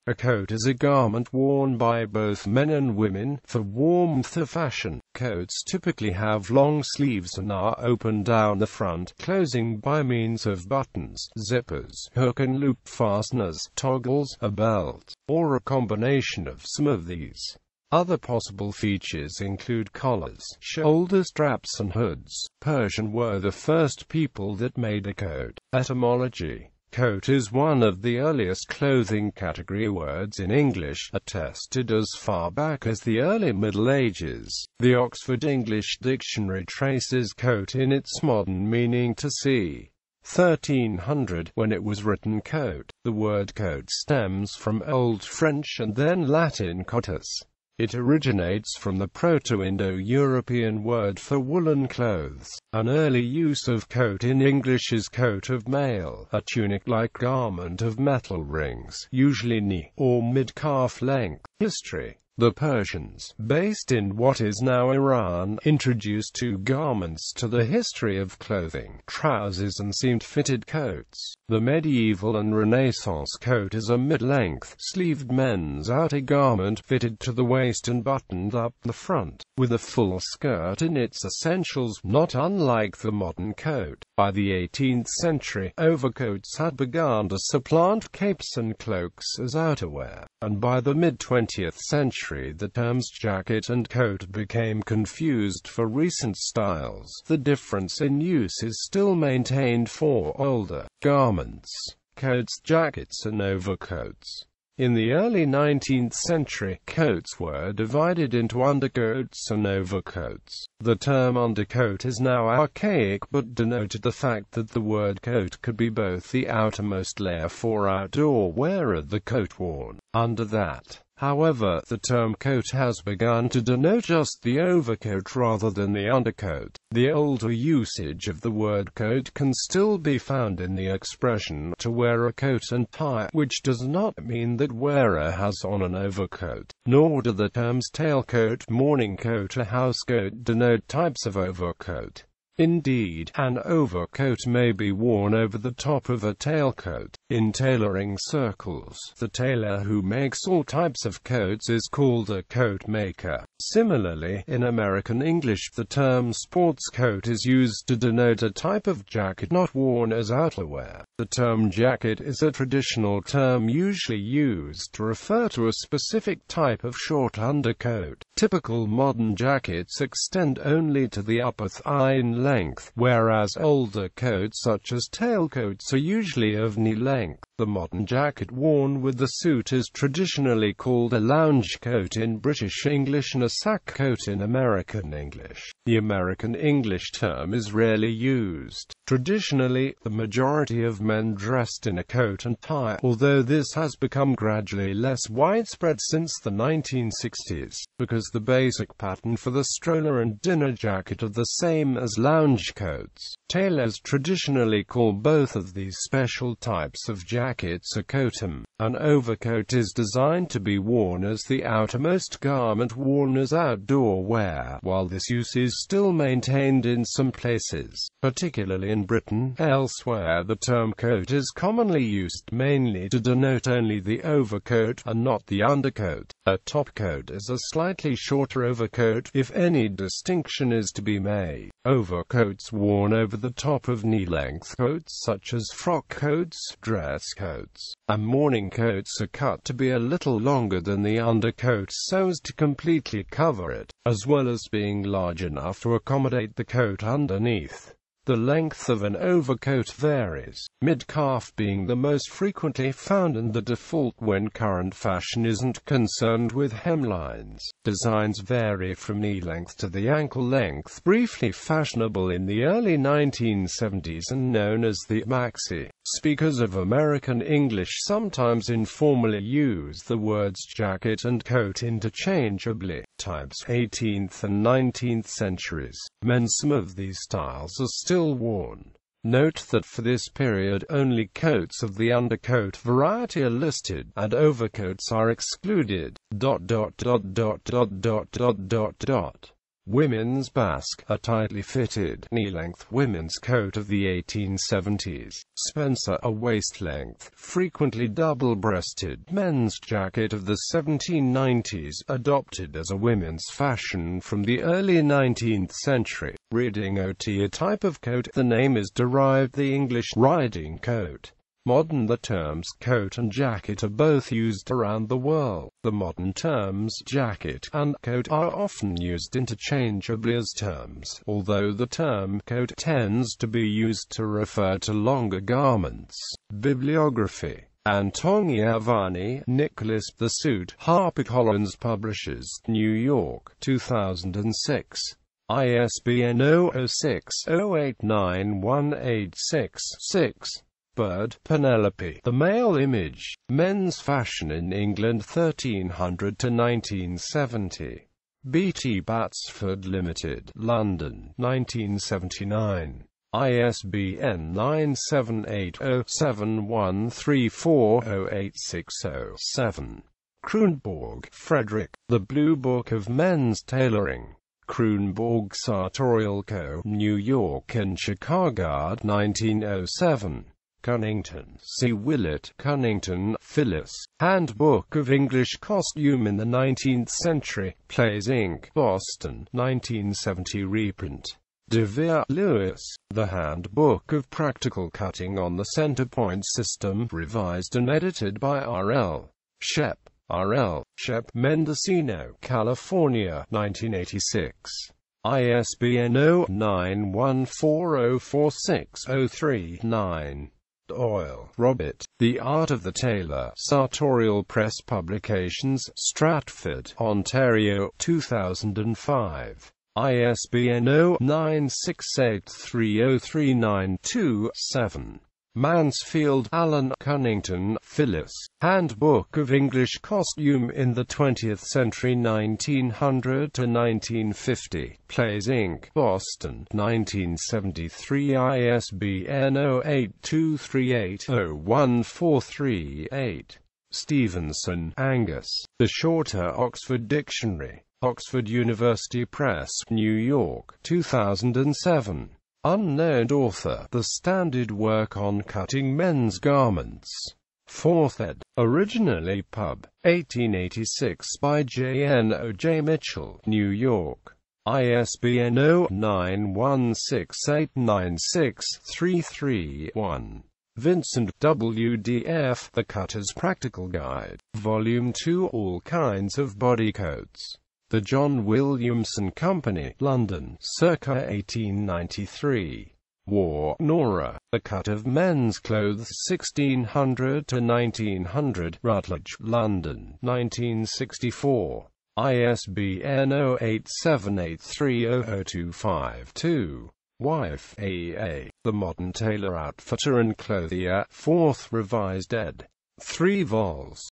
A coat is a garment worn by both men and women for warmth or fashion. Coats typically have long sleeves and are open down the front, closing by means of buttons, zippers, hook and loop fasteners, toggles, a belt, or a combination of some of these. Other possible features include collars, shoulder straps and hoods. Persian were the first people that made a coat. Etymology. Coat is one of the earliest clothing category words in English, attested as far back as the early Middle Ages. The Oxford English Dictionary traces coat in its modern meaning to c. 1300, when it was written coat. The word coat stems from Old French and then Latin cotus. It originates from the Proto-Indo-European word for woolen clothes. An early use of coat in English is coat of mail, a tunic-like garment of metal rings, usually knee or mid-calf length. History. The Persians, based in what is now Iran, introduced two garments to the history of clothing: trousers and seamed-fitted coats. The medieval and Renaissance coat is a mid-length, sleeved men's outer garment fitted to the waist and buttoned up the front, with a full skirt in its essentials, not unlike the modern coat. By the 18th century, overcoats had begun to supplant capes and cloaks as outerwear, and by the mid-20th century the terms jacket and coat became confused for recent styles. The difference in use is still maintained for older garments, coats, jackets and overcoats. In the early 19th century, coats were divided into undercoats and overcoats. The term undercoat is now archaic but denoted the fact that the word coat could be both the outermost layer for outdoor wear and the coat worn under that. However, the term coat has begun to denote just the overcoat rather than the undercoat. The older usage of the word coat can still be found in the expression to wear a coat and tie, which does not mean that wearer has on an overcoat, nor do the terms tailcoat, morning coat or housecoat denote types of overcoat. Indeed, an overcoat may be worn over the top of a tailcoat. In tailoring circles, the tailor who makes all types of coats is called a coat maker. Similarly, in American English, the term sports coat is used to denote a type of jacket not worn as outerwear. The term jacket is a traditional term usually used to refer to a specific type of short undercoat. Typical modern jackets extend only to the upper thigh in length, whereas older coats such as tailcoats are usually of knee length. The modern jacket worn with the suit is traditionally called a lounge coat in British English and a sack coat in American English. The American English term is rarely used. Traditionally, the majority of men dressed in a coat and tie, although this has become gradually less widespread since the 1960s, because the basic pattern for the stroller and dinner jacket are the same as lounge coats. Tailors traditionally call both of these special types of jackets a coatum. An overcoat is designed to be worn as the outermost garment worn as outdoor wear, while this use is still maintained in some places, particularly in Britain. Elsewhere, the term coat is commonly used mainly to denote only the overcoat and not the undercoat. A topcoat is a slightly shorter overcoat, if any distinction is to be made. Overcoats worn over the top of knee-length coats such as frock coats, dress coats, and morning coats are cut to be a little longer than the undercoat so as to completely cover it, as well as being large enough to accommodate the coat underneath. The length of an overcoat varies, mid-calf being the most frequently found and the default when current fashion isn't concerned with hemlines. Designs vary from knee length to the ankle length, briefly fashionable in the early 1970s and known as the maxi. Speakers of American English sometimes informally use the words jacket and coat interchangeably. Types 18th and 19th centuries. Some of these styles are still worn. Note that for this period only coats of the undercoat variety are listed, and overcoats are excluded. Women's basque, a tightly fitted, knee-length women's coat of the 1870s. Spencer, a waist-length, frequently double-breasted, men's jacket of the 1790s, adopted as a women's fashion from the early 19th century. Redingote, a type of coat. The name is derived the English riding coat. Modern, the terms coat and jacket are both used around the world. The modern terms jacket and coat are often used interchangeably as terms, although the term coat tends to be used to refer to longer garments. Bibliography. Antoniavani, Nicholas. The Suit. HarperCollins Publishers, New York, 2006. ISBN 006-089186-6. Bird, Penelope. The Male Image. Men's Fashion in England 1300 to 1970. B.T. Batsford Limited, London, 1979. ISBN 9780713408607. Kronborg, Frederick. The Blue Book of Men's Tailoring. Kronborg Sartorial Co., New York and Chicago, 1907. Cunnington, C. Willett, Cunnington, Phyllis. Handbook of English Costume in the 19th Century. Plays Inc., Boston, 1970. Reprint. De Vere, Lewis. The Handbook of Practical Cutting on the Centerpoint System, revised and edited by R.L. Shep. R.L. Shep, Mendocino, California, 1986. ISBN 0-914046-039. Doyle, Robert. The Art of the Tailor. Sartorial Press Publications, Stratford, Ontario, 2005. ISBN 0-968303927. Mansfield, Alan. Cunnington, Phyllis. Handbook of English Costume in the 20th Century 1900 to 1950. Plays Inc., Boston, 1973. ISBN 08238014338. Stevenson, Angus. The Shorter Oxford Dictionary. Oxford University Press, New York, 2007. Unknown author. The Standard Work on Cutting Men's Garments. 4th ed. Originally Pub. 1886 by J. N. O. J. Mitchell, New York. ISBN 0-9168963331. Vincent, W. D. F. The Cutter's Practical Guide. Volume 2. All Kinds of Body Coats. The John Williamson Company, London, circa 1893. War, Nora. The Cut of Men's Clothes 1600 to 1900, Routledge, London, 1964. ISBN 08783000252. Wife, A.A. The Modern Tailor Outfitter and Clothier, 4th Revised ed. 3 vols.